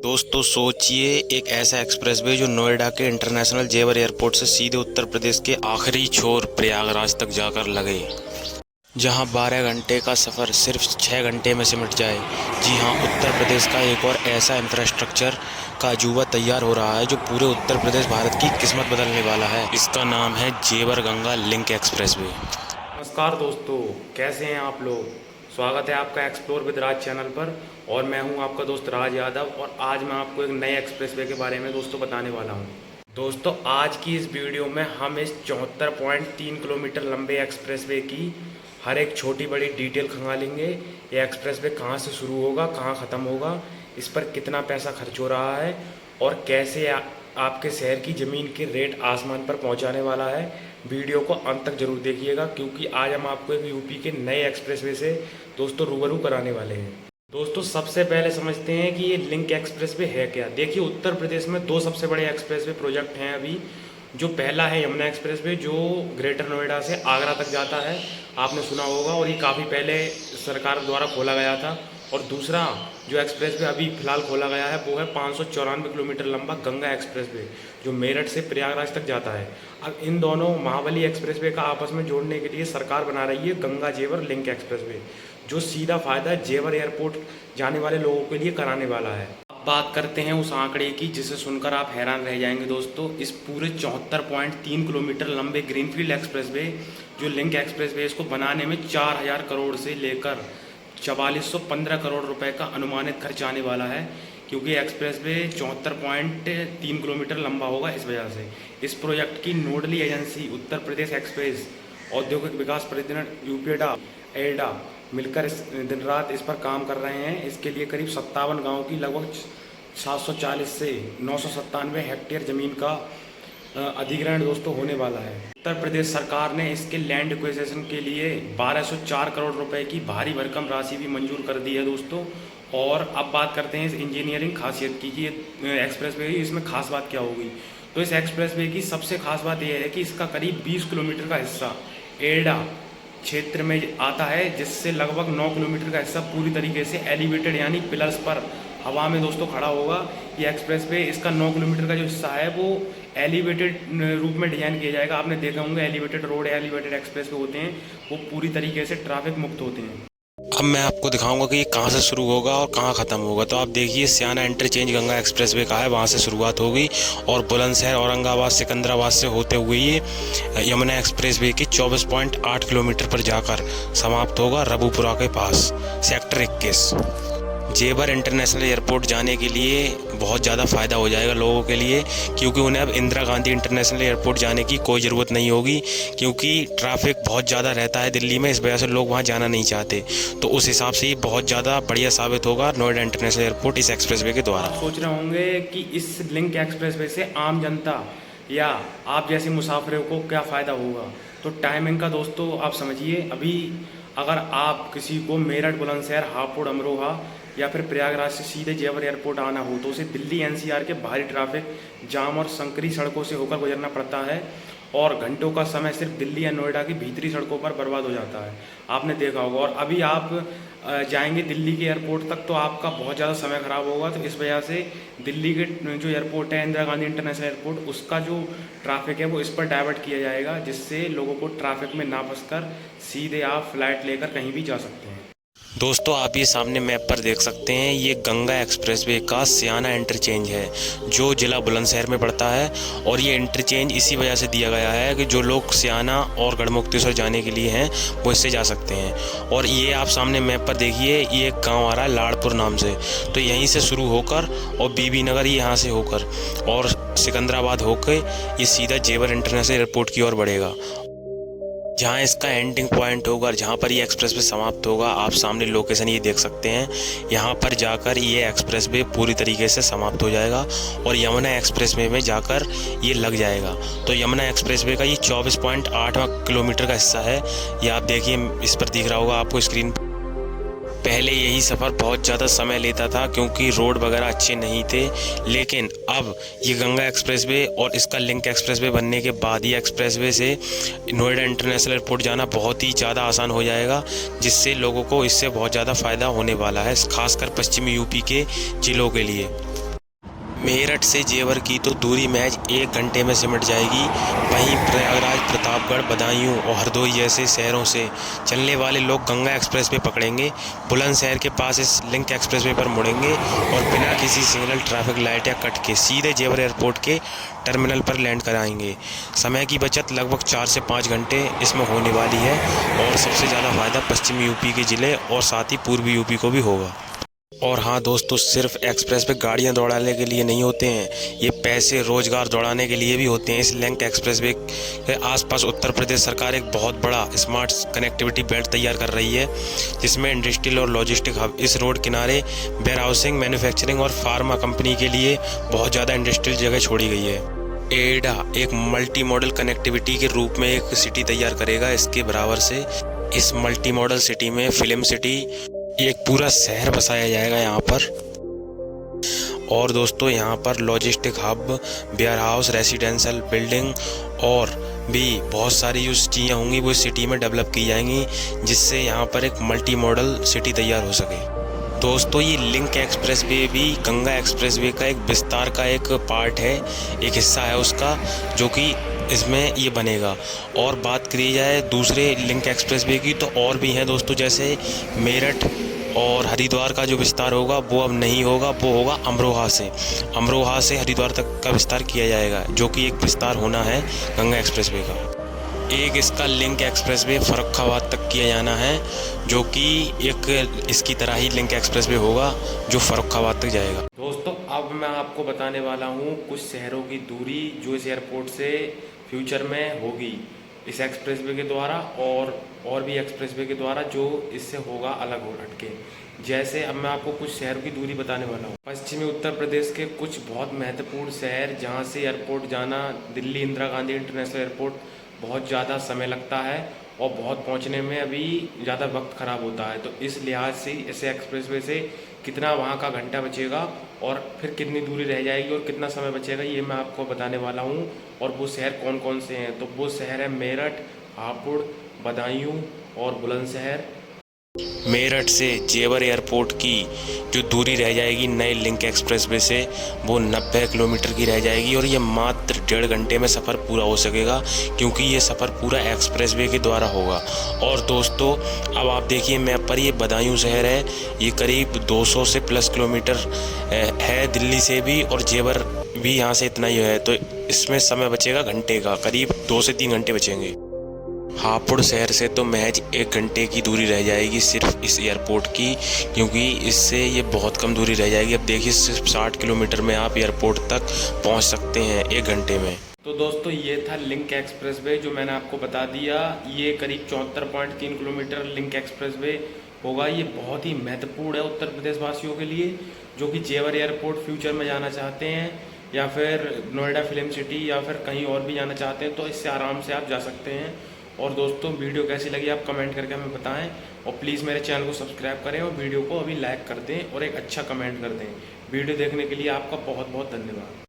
दोस्तों सोचिए, एक ऐसा एक्सप्रेसवे जो नोएडा के इंटरनेशनल जेवर एयरपोर्ट से सीधे उत्तर प्रदेश के आखिरी छोर प्रयागराज तक जाकर लगे, जहां 12 घंटे का सफ़र सिर्फ 6 घंटे में सिमट जाए। जी हां, उत्तर प्रदेश का एक और ऐसा इंफ्रास्ट्रक्चर का अजूबा तैयार हो रहा है जो पूरे उत्तर प्रदेश भारत की किस्मत बदलने वाला है। इसका नाम है जेवर गंगा लिंक एक्सप्रेसवे। नमस्कार दोस्तों, कैसे हैं आप लोग। स्वागत है आपका एक्सप्लोर विद राज चैनल पर और मैं हूं आपका दोस्त राज यादव। और आज मैं आपको एक नए एक्सप्रेसवे के बारे में दोस्तों बताने वाला हूं। दोस्तों आज की इस वीडियो में हम इस 74.3 किलोमीटर लंबे एक्सप्रेसवे की हर एक छोटी बड़ी डिटेल खंगालेंगे। ये एक्सप्रेसवे कहां से शुरू होगा, कहां ख़त्म होगा, इस पर कितना पैसा खर्च हो रहा है और कैसे आपके शहर की ज़मीन के रेट आसमान पर पहुंचाने वाला है। वीडियो को अंत तक जरूर देखिएगा क्योंकि आज हम आपको एक यूपी के नए एक्सप्रेसवे से दोस्तों रूबरू कराने वाले हैं। दोस्तों सबसे पहले समझते हैं कि ये लिंक एक्सप्रेसवे है क्या। देखिए, उत्तर प्रदेश में दो सबसे बड़े एक्सप्रेसवे प्रोजेक्ट हैं अभी। जो पहला है यमुना एक्सप्रेसवे, जो ग्रेटर नोएडा से आगरा तक जाता है, आपने सुना होगा, और ये काफ़ी पहले सरकार द्वारा खोला गया था। और दूसरा जो एक्सप्रेसवे अभी फ़िलहाल खोला गया है वो है 594 किलोमीटर लंबा गंगा एक्सप्रेसवे, जो मेरठ से प्रयागराज तक जाता है। अब इन दोनों महाबली एक्सप्रेसवे का आपस में जोड़ने के लिए सरकार बना रही है गंगा जेवर लिंक एक्सप्रेसवे, जो सीधा फ़ायदा जेवर एयरपोर्ट जाने वाले लोगों के लिए कराने वाला है। अब बात करते हैं उस आंकड़े की जिसे सुनकर आप हैरान रह जाएंगे। दोस्तों इस पूरे 74.3 किलोमीटर लंबे ग्रीनफील्ड एक्सप्रेसवे जो लिंक एक्सप्रेसवे, इसको बनाने में 4000 करोड़ से लेकर 4415 करोड़ रुपए का अनुमानित खर्च आने वाला है, क्योंकि एक्सप्रेसवे 74.3 किलोमीटर लंबा होगा। इस वजह से इस प्रोजेक्ट की नोडली एजेंसी उत्तर प्रदेश एक्सप्रेस औद्योगिक विकास प्राधिकरण यूपीएडा एडा मिलकर दिन रात इस पर काम कर रहे हैं। इसके लिए करीब 57 गाँव की लगभग 740 से 997 हेक्टेयर ज़मीन का अधिग्रहण दोस्तों होने वाला है। उत्तर प्रदेश सरकार ने इसके लैंड एक्विजिशन के लिए 1204 करोड़ रुपए की भारी भरकम राशि भी मंजूर कर दी है दोस्तों। और अब बात करते हैं इस इंजीनियरिंग खासियत की कि ये एक्सप्रेसवे इसमें खास बात क्या होगी। तो इस एक्सप्रेसवे की सबसे खास बात यह है कि इसका करीब 20 किलोमीटर का हिस्सा एडा क्षेत्र में आता है, जिससे लगभग 9 किलोमीटर का हिस्सा पूरी तरीके से एलिवेटेड यानी पिलर्स पर हवा में दोस्तों खड़ा होगा। ये एक्सप्रेसवे इसका 9 किलोमीटर का जो हिस्सा है वो एलिवेटेड रूप में डिजाइन किया जाएगा। आपने देखा होंगे एलिवेटेड रोड, एलिवेटेड एक्सप्रेसवे होते हैं, वो पूरी तरीके से ट्रैफिक मुक्त होते हैं। अब मैं आपको दिखाऊंगा कि ये कहाँ से शुरू होगा और कहाँ ख़त्म होगा। तो आप देखिए, सियाना इंटरचेंज गंगा एक्सप्रेसवे का है, वहाँ से शुरुआत होगी और बुलंदशहर, औरंगाबाद, सिकंदराबाद से होते हुए ये यमुना एक्सप्रेसवे के 24.8 किलोमीटर पर जाकर समाप्त होगा रबुपुरा के पास, सेक्टर 21। जेवर इंटरनेशनल एयरपोर्ट जाने के लिए बहुत ज़्यादा फ़ायदा हो जाएगा लोगों के लिए, क्योंकि उन्हें अब इंदिरा गांधी इंटरनेशनल एयरपोर्ट जाने की कोई ज़रूरत नहीं होगी, क्योंकि ट्रैफिक बहुत ज़्यादा रहता है दिल्ली में। इस वजह से लोग वहां जाना नहीं चाहते। तो उस हिसाब से ये बहुत ज़्यादा बढ़िया साबित होगा नोएडा इंटरनेशनल एयरपोर्ट इस एक्सप्रेसवे के द्वारा। सोच रहे होंगे कि इस लिंक एक्सप्रेसवे से आम जनता या आप जैसे मुसाफिरों को क्या फ़ायदा होगा। तो टाइमिंग का दोस्तों आप समझिए, अभी अगर आप किसी को मेरठ, बुलंदशहर, हापुड़, अमरोहा या फिर प्रयागराज से सीधे जेवर एयरपोर्ट आना हो तो उसे दिल्ली एनसीआर के भारी ट्रैफिक जाम और संकरी सड़कों से होकर गुजरना पड़ता है और घंटों का समय सिर्फ दिल्ली या नोएडा की भीतरी सड़कों पर बर्बाद हो जाता है, आपने देखा होगा। और अभी आप जाएंगे दिल्ली के एयरपोर्ट तक तो आपका बहुत ज़्यादा समय खराब होगा। तो इस वजह से दिल्ली के जो एयरपोर्ट है इंदिरा गांधी इंटरनेशनल एयरपोर्ट, उसका जो ट्रैफिक है वो इस पर डाइवर्ट किया जाएगा, जिससे लोगों को ट्रैफिक में ना फंसकर सीधे आप फ्लाइट लेकर कहीं भी जा सकते हैं। दोस्तों आप ये सामने मैप पर देख सकते हैं, ये गंगा एक्सप्रेसवे का सियाना इंटरचेंज है जो ज़िला बुलंदशहर में पड़ता है। और ये इंटरचेंज इसी वजह से दिया गया है कि जो लोग सियाना और गढ़मुक्तेश्वर जाने के लिए हैं वो इससे जा सकते हैं। और ये आप सामने मैप पर देखिए, ये एक गांव आ रहा है लाड़पुर नाम से, तो यहीं से शुरू होकर और बीबी नगर यहाँ से होकर और सिकंदराबाद होकर ये सीधा जेवर इंटरनेशनल एयरपोर्ट की ओर बढ़ेगा, जहाँ इसका एंडिंग पॉइंट होगा, जहाँ पर ये एक्सप्रेसवे समाप्त होगा। आप सामने लोकेशन ये देख सकते हैं, यहाँ पर जाकर ये एक्सप्रेसवे पूरी तरीके से समाप्त हो जाएगा और यमुना एक्सप्रेसवे में जाकर ये लग जाएगा। तो यमुना एक्सप्रेसवे का ये 24.8 किलोमीटर का हिस्सा है। ये आप देखिए, इस पर दिख रहा होगा आपको स्क्रीन पर। पहले यही सफ़र बहुत ज़्यादा समय लेता था क्योंकि रोड वगैरह अच्छे नहीं थे, लेकिन अब ये गंगा एक्सप्रेसवे और इसका लिंक एक्सप्रेसवे बनने के बाद ही एक्सप्रेसवे से नोएडा इंटरनेशनल एयरपोर्ट जाना बहुत ही ज़्यादा आसान हो जाएगा, जिससे लोगों को इससे बहुत ज़्यादा फ़ायदा होने वाला है, खासकर पश्चिमी यूपी के ज़िलों के लिए। मेरठ से जेवर की तो दूरी महज 1 घंटे में सिमट जाएगी। वहीं प्रयागराज, प्रतापगढ़, बदायूं और हरदोई जैसे शहरों से चलने वाले लोग गंगा एक्सप्रेस वे पकड़ेंगे, बुलंदशहर के पास इस लिंक एक्सप्रेस वे पर मुड़ेंगे और बिना किसी सिग्नल, ट्रैफिक लाइट या कट के सीधे जेवर एयरपोर्ट के टर्मिनल पर लैंड कराएंगे। समय की बचत लगभग 4 से 5 घंटे इसमें होने वाली है और सबसे ज़्यादा फ़ायदा पश्चिमी यूपी के ज़िले और साथ ही पूर्वी यूपी को भी होगा। और हाँ दोस्तों, सिर्फ एक्सप्रेस पे गाड़ियाँ दौड़ाने के लिए नहीं होते हैं, ये पैसे रोजगार दौड़ाने के लिए भी होते हैं। इस लिंक एक्सप्रेस वे के आसपास उत्तर प्रदेश सरकार एक बहुत बड़ा स्मार्ट कनेक्टिविटी बेल्ट तैयार कर रही है, जिसमें इंडस्ट्रियल और लॉजिस्टिक हब इस रोड किनारे वेयर हाउसिंग, मैन्युफैक्चरिंग और फार्मा कंपनी के लिए बहुत ज़्यादा इंडस्ट्रियल जगह छोड़ी गई है। एडा एक मल्टी मॉडल कनेक्टिविटी के रूप में एक सिटी तैयार करेगा इसके बराबर से। इस मल्टी मॉडल सिटी में फिल्म सिटी, एक पूरा शहर बसाया जाएगा यहाँ पर। और दोस्तों यहाँ पर logistic hub, warehouse, residential building और भी बहुत सारी जो चीज़ें होंगी वो इस सिटी में डेवलप की जाएंगी, जिससे यहाँ पर एक मल्टी मॉडल सिटी तैयार हो सके। दोस्तों ये लिंक एक्सप्रेस वे भी गंगा एक्सप्रेस वे का एक विस्तार का एक पार्ट है, एक हिस्सा है उसका, जो कि इसमें ये बनेगा। और बात करी जाए दूसरे लिंक एक्सप्रेस वे की तो और भी हैं दोस्तों, जैसे मेरठ और हरिद्वार का जो विस्तार होगा वो अब नहीं होगा, वो होगा अमरोहा से हरिद्वार तक का विस्तार किया जाएगा, जो कि एक विस्तार होना है गंगा एक्सप्रेस वे का। एक इसका लिंक एक्सप्रेस वे फर्रुखाबाद तक किया जाना है, जो कि एक इसकी तरह ही लिंक एक्सप्रेस वे होगा जो फर्रुखाबाद तक जाएगा। दोस्तों अब मैं आपको बताने वाला हूँ कुछ शहरों की दूरी जो इस एयरपोर्ट से फ्यूचर में होगी इस एक्सप्रेस वे के द्वारा, और भी एक्सप्रेस वे के द्वारा जो इससे होगा अलग हो हटके। जैसे अब मैं आपको कुछ शहरों की दूरी बताने वाला हूँ। पश्चिमी उत्तर प्रदेश के कुछ बहुत महत्वपूर्ण शहर जहाँ से एयरपोर्ट जाना, दिल्ली इंदिरा गांधी इंटरनेशनल एयरपोर्ट बहुत ज़्यादा समय लगता है और बहुत पहुंचने में अभी ज़्यादा वक्त ख़राब होता है। तो इस लिहाज से ऐसे एक्सप्रेसवे से कितना वहाँ का घंटा बचेगा और फिर कितनी दूरी रह जाएगी और कितना समय बचेगा, ये मैं आपको बताने वाला हूँ। और वो शहर कौन कौन से हैं, तो वो शहर है मेरठ, हापुड़, बदायूं और बुलंदशहर। मेरठ से जेवर एयरपोर्ट की जो दूरी रह जाएगी नए लिंक एक्सप्रेसवे से वो 90 किलोमीटर की रह जाएगी और ये मात्र 1.5 घंटे में सफ़र पूरा हो सकेगा, क्योंकि ये सफ़र पूरा एक्सप्रेसवे के द्वारा होगा। और दोस्तों अब आप देखिए मैप पर, ये बदायूं शहर है, ये करीब 200 से प्लस किलोमीटर है दिल्ली से भी, और जेवर भी यहाँ से इतना ही है। तो इसमें समय बचेगा घंटे का, करीब 2 से 3 घंटे बचेंगे। हापुड़ शहर से तो महज 1 घंटे की दूरी रह जाएगी सिर्फ इस एयरपोर्ट की, क्योंकि इससे ये बहुत कम दूरी रह जाएगी। अब देखिए सिर्फ 60 किलोमीटर में आप एयरपोर्ट तक पहुंच सकते हैं 1 घंटे में। तो दोस्तों ये था लिंक एक्सप्रेसवे जो मैंने आपको बता दिया। ये करीब 74.3 किलोमीटर लिंक एक्सप्रेसवे होगा। ये बहुत ही महत्वपूर्ण है उत्तर प्रदेश वासियों के लिए, जो कि जेवर एयरपोर्ट फ्यूचर में जाना चाहते हैं या फिर नोएडा फिल्म सिटी या फिर कहीं और भी जाना चाहते हैं, तो इससे आराम से आप जा सकते हैं। और दोस्तों वीडियो कैसी लगी आप कमेंट करके हमें बताएं, और प्लीज़ मेरे चैनल को सब्सक्राइब करें और वीडियो को अभी लाइक कर दें और एक अच्छा कमेंट कर दें। वीडियो देखने के लिए आपका बहुत बहुत धन्यवाद।